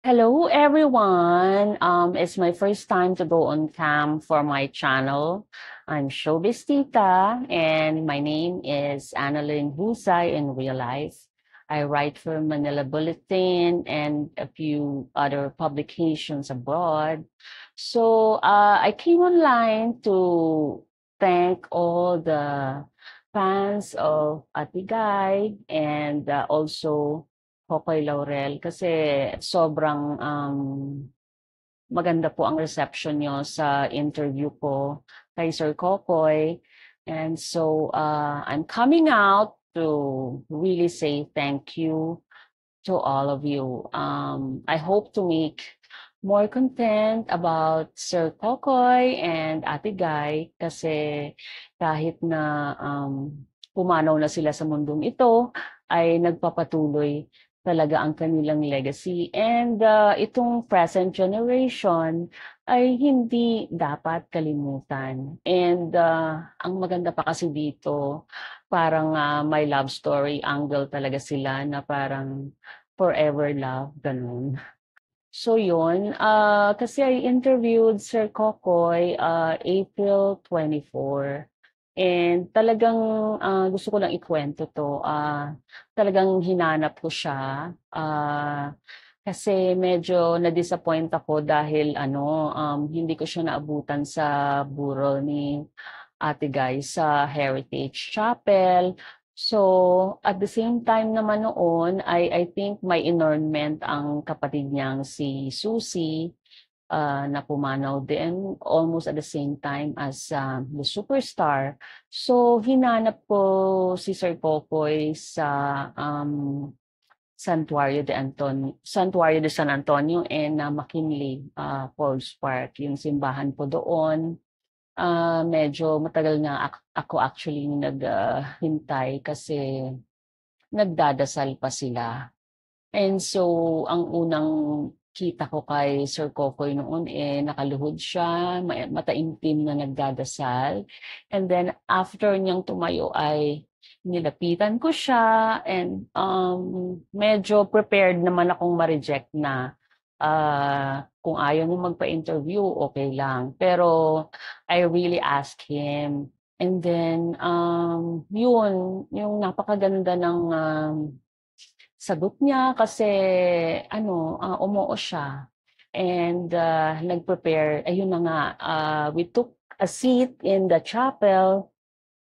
Hello everyone. It's my first time to go on cam for my channel. I'm Showbiz Tita and my name is Annalyn Husay in real life. I write for Manila Bulletin and a few other publications abroad. I came online to thank all the fans of Atigay and also Kokoy Laurel kasi sobrang, maganda po ang reception niyo sa interview ko kay Sir Kokoy. I'm coming out to really say thank you to all of you. I hope to make more content about Sir Kokoy and Ate Guy kasi kahit na pumanaw na sila sa mundong ito, ay nagpapatuloy talaga ang kanilang legacy. And itong present generation ay hindi dapat kalimutan. And ang maganda pa kasi dito, parang may love story angle talaga sila na parang forever love, ganun. So yun, kasi I interviewed Sir Kokoy April 24. And talagang gusto ko lang ikwento to. Talagang hinanap ko siya. Kasi medyo na-disappoint ako dahil hindi ko siya naabutan sa burol ni Ate Guy sa Heritage Chapel. So, at the same time naman noon, I think may inornment ang kapatid niyang si Susie na pumanaw din almost at the same time as the superstar. So, hinanap ko si Sir Popoy sa Santuario de San Antonio and McKinley Falls Park, yung simbahan po doon. Medyo matagal nga ako actually naghintay kasi nagdadasal pa sila. And so, ang unang kita ko kay Sir Kokoy noon, nakaluhod siya, mataimtim na nagdadasal. And then, after niyang tumayo ay nilapitan ko siya and medyo prepared naman akong ma-reject na. Kung ayaw niya magpa-interview, okay lang. Pero I really asked him. And then, yun, yung napakaganda ng sagot niya kasi umoo siya. And nag-prepare, ayun na nga, we took a seat in the chapel.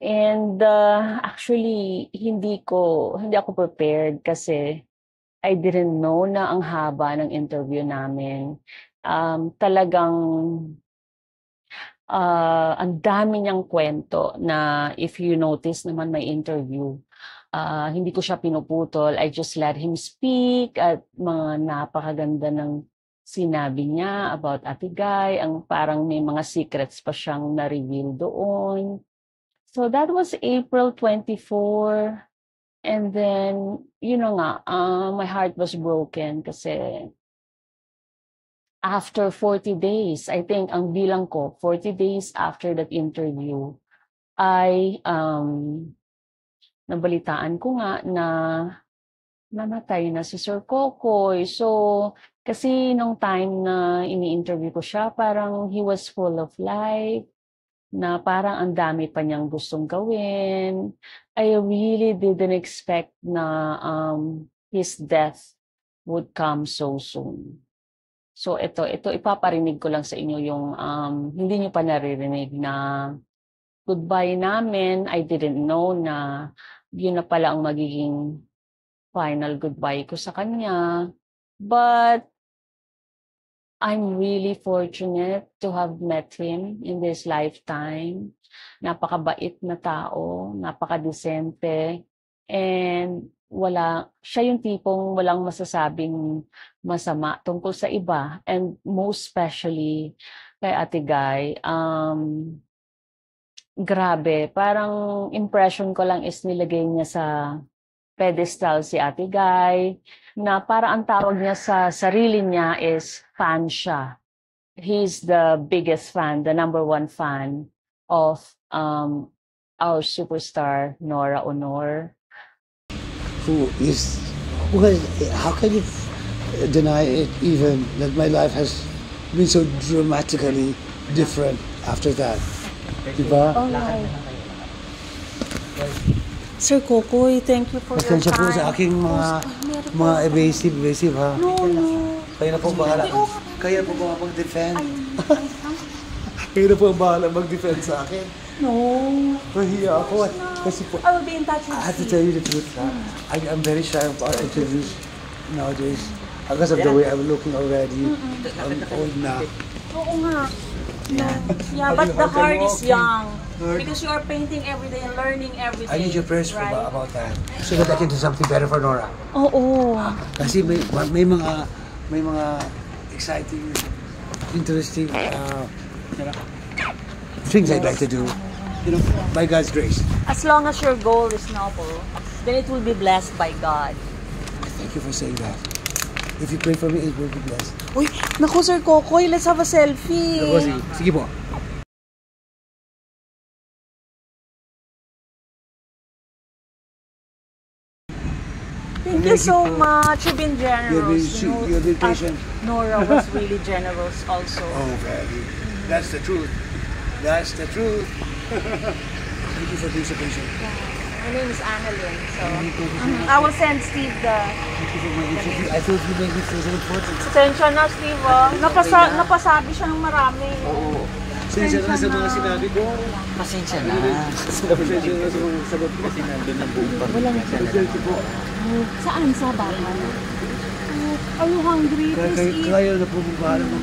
And actually, hindi ako prepared kasi I didn't know na ang haba ng interview namin. Talagang ang dami niyang kwento na if you notice naman may interview, hindi ko siya pinuputol. I just let him speak at mga napakaganda ng sinabi niya about Ate Guy. Ang parang may mga secrets pa siyang na-reveal doon. So that was April 24. And then, my heart was broken kasi after 40 days, I think ang bilang ko, 40 days after that interview, ay nabalitaan ko nga na namatay na si Sir Kokoy. So, kasi nung time na ini-interview ko siya, parang he was full of life, na parang ang dami pa niyang gustong gawin. I really didn't expect na his death would come so soon. So ito ipaparinig ko lang sa inyo yung hindi niyo pa naririnig na goodbye namin. I didn't know na yun na pala ang magiging final goodbye ko sa kanya. But I'm really fortunate to have met him in this lifetime. Napakabait na tao, napakadesente, and siya yung tipong walang masasabing masama tungkol sa iba. And most especially kay Ate Guy, grabe, parang impression ko lang is nilagay niya sa pedestal si Ate Guy, na parang ang tawag niya sa sarili niya is fan siya. He's the biggest fan, the number one fan of our superstar, Nora Honor. Who is who has how can you deny it even that my life has been so dramatically different after that. Diba? Alright. Sir Kokoy, thank you for your Pasensya po time. sa aking mga evasive ha. No. Kayo na po bahala. Kaya po ba mag-defend? Kayo na po ang bahala mag-defend sa akin. No. Mahiya ako. Kasi po, I will be in touch with I have to you. tell you the truth. I'm very shy of our interviews nowadays. Because of the way I'm looking already. I'm old na. Oo nga. No. Yeah, but the heart is young. Because you are painting every day and learning every day. I need your prayers right? about that. So that I can do something better for Nora. Oo. Kasi may mga exciting, interesting things I'd like to do. You know, by God's grace. As long as your goal is noble, then it will be blessed by God. Thank you for saying that. If you pray for me, it will be blessed. Uy, naku Sir Kokoy, let's have a selfie. Sige po. Thank you so much. You've been generous. You've been patient. Nora was really generous also. Oh, very. That's the truth. That's the truth. Thank you for being so patient. My name is Annalyn, so I will send Steve the... Thank you for my interview. I thought you made me feel so important. Attention na, Steve. Napasabi siya ng marami. Oo. Pasensya na sa mga sinabi ko. Pasensya na. Pasensya na sa mga sagot ko. Kasi nandun ang buong Walang Pasensya po. Saan? Sa bahay? Are you hungry? Please eat. Kaya na po bahala mo.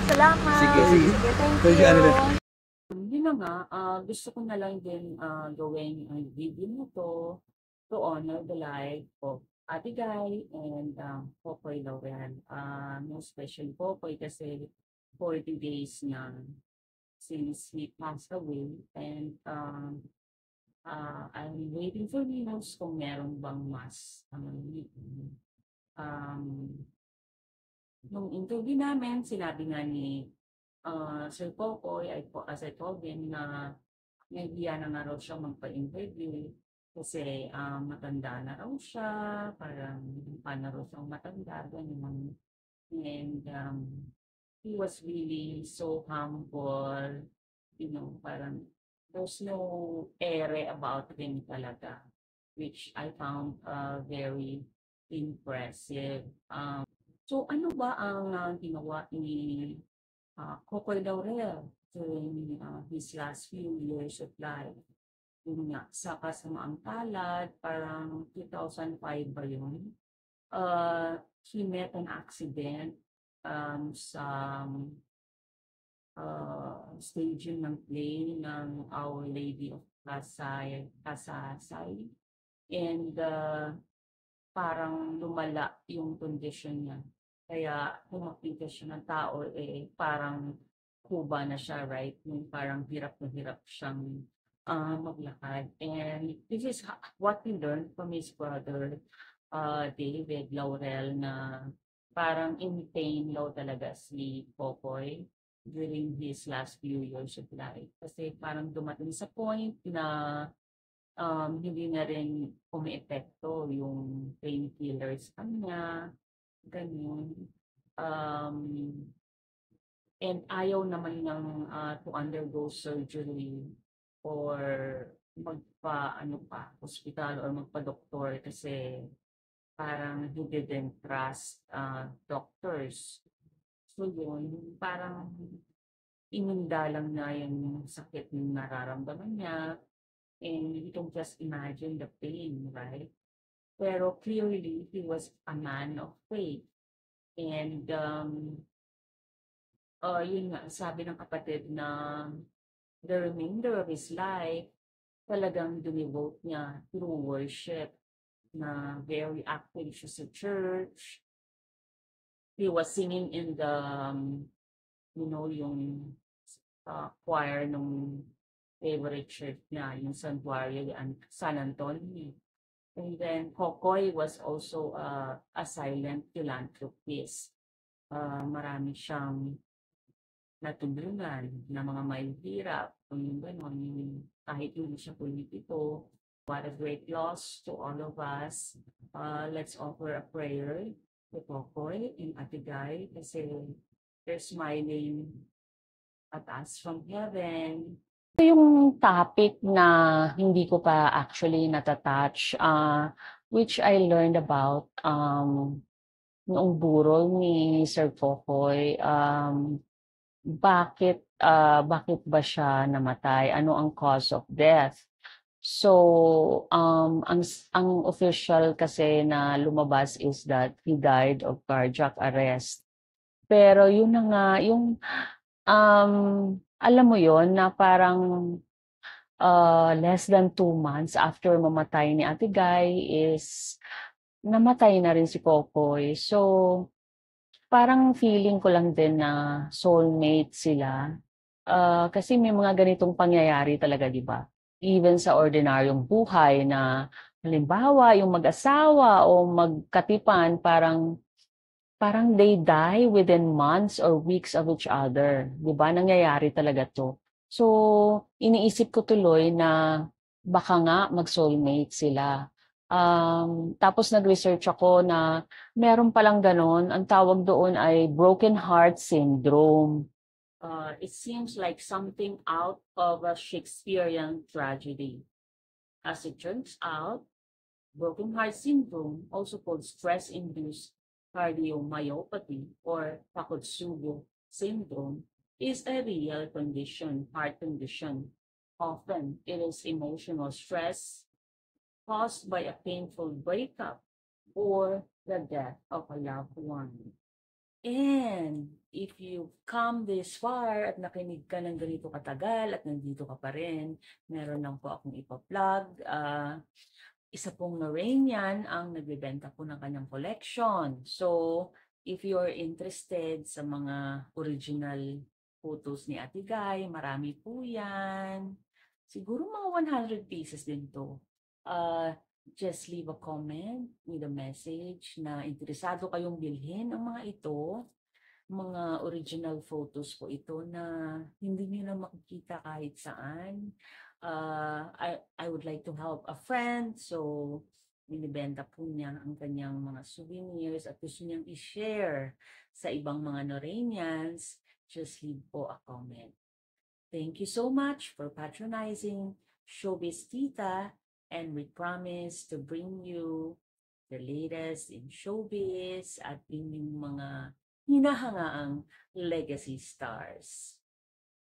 Salamat. Sige. Thank you. Annalyn. Yun na nga, gusto ko na lang din gawin ang video na to honor the life of Ate Guy and Popoy Laurel. Most especially Popoy kasi 40 days na since he passed away and I'm waiting for news kung meron bang mas nung interview namin, sinabi nga ni Sir Popoy, as I told him na nahihiya na nga raw siya magpa-interview kasi matanda na raw siya, parang paano raw siyang matanda, ganyan. And he was really so humble, you know, parang there's no ere about him talaga, which I found very impressive. So ano ba ang ginawa ni Popoy Laurel during his last few years of life? Yun nga, sa kasamaang palad, parang 2005 ba yun? He met an accident sa staging ng play ng Our Lady of Pasay. And parang lumala yung condition niya. Kaya kung makita siya ng tao, parang kuba na siya, right? Yung parang hirap na hirap siyang maglakad. And this is what we learned from his brother, David Laurel, na parang in pain daw talaga si Popoy during his last few years of life. Kasi parang dumating sa point na hindi na rin umiepekto yung painkillers kanya, ganun. And ayaw naman ng to undergo surgery or hospital or magpa-doktor kasi parang he didn't trust doctors. So yun, parang ininda lang na yung sakit yung nararamdaman niya. And you can just imagine the pain, right? Pero clearly, he was a man of faith. And yun nga, sabi ng kapatid na the remainder of his life, talagang dinivote niya through worship, na very active siya sa church. He was singing in the, yung choir nung favorite church niya, yung Santuario de San Antonio. And then Kokoy was also a silent philanthropist. Marami siyang natulungan na mga mahihirap, yung gano'n, kahit hindi siya politiko, What a great loss to all of us. Let's offer a prayer to Kokoy and Ate Guy kasi they're smiling at us from heaven. Ito yung topic na hindi ko pa actually natatouch, which I learned about noong burol ni Sir Kokoy. Bakit ba siya namatay? Ano ang cause of death? So, ang official kasi na lumabas is that he died of cardiac arrest. Pero yun na nga, yung, alam mo yon na parang less than 2 months after mamatay ni Ate Guy is namatay na rin si Kokoy. So, parang feeling ko lang din na soulmate sila. Kasi may mga ganitong pangyayari talaga, di ba? Even sa ordinaryong buhay na halimbawa yung mag-asawa o magkatipan, parang they die within months or weeks of each other. Di ba? Nangyayari talaga to. So, iniisip ko tuloy na baka nga mag-soulmate sila. Tapos nag-research ako na meron palang ganon. Ang tawag doon ay broken heart syndrome. It seems like something out of a Shakespearean tragedy. As it turns out, broken heart syndrome, also called stress-induced cardiomyopathy or Takotsubo syndrome, is a real condition, heart condition. Often, it is emotional stress caused by a painful breakup or the death of a loved one. And if you've come this far at nakinig ka ng ganito katagal at nandito ka pa rin, meron lang po akong ipa-plug. Isa pong Noranian ang nagbebenta po ng kanyang collection. So, if you're interested sa mga original photos ni Ate Guy, marami po yan. Siguro mga 100 pieces din to. Just leave a comment with a message na interesado kayong bilhin ang mga ito. Mga original photos po ito na hindi niyo na makikita kahit saan. I would like to help a friend, so binibenta po niya ang kanyang mga souvenirs at gusto niyang i-share sa ibang mga Noranians. Just leave po a comment. Thank you so much for patronizing Showbiz Tita, and we promise to bring you the latest in showbiz at inyong mga hinahangaang legacy stars.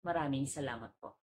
Maraming salamat po.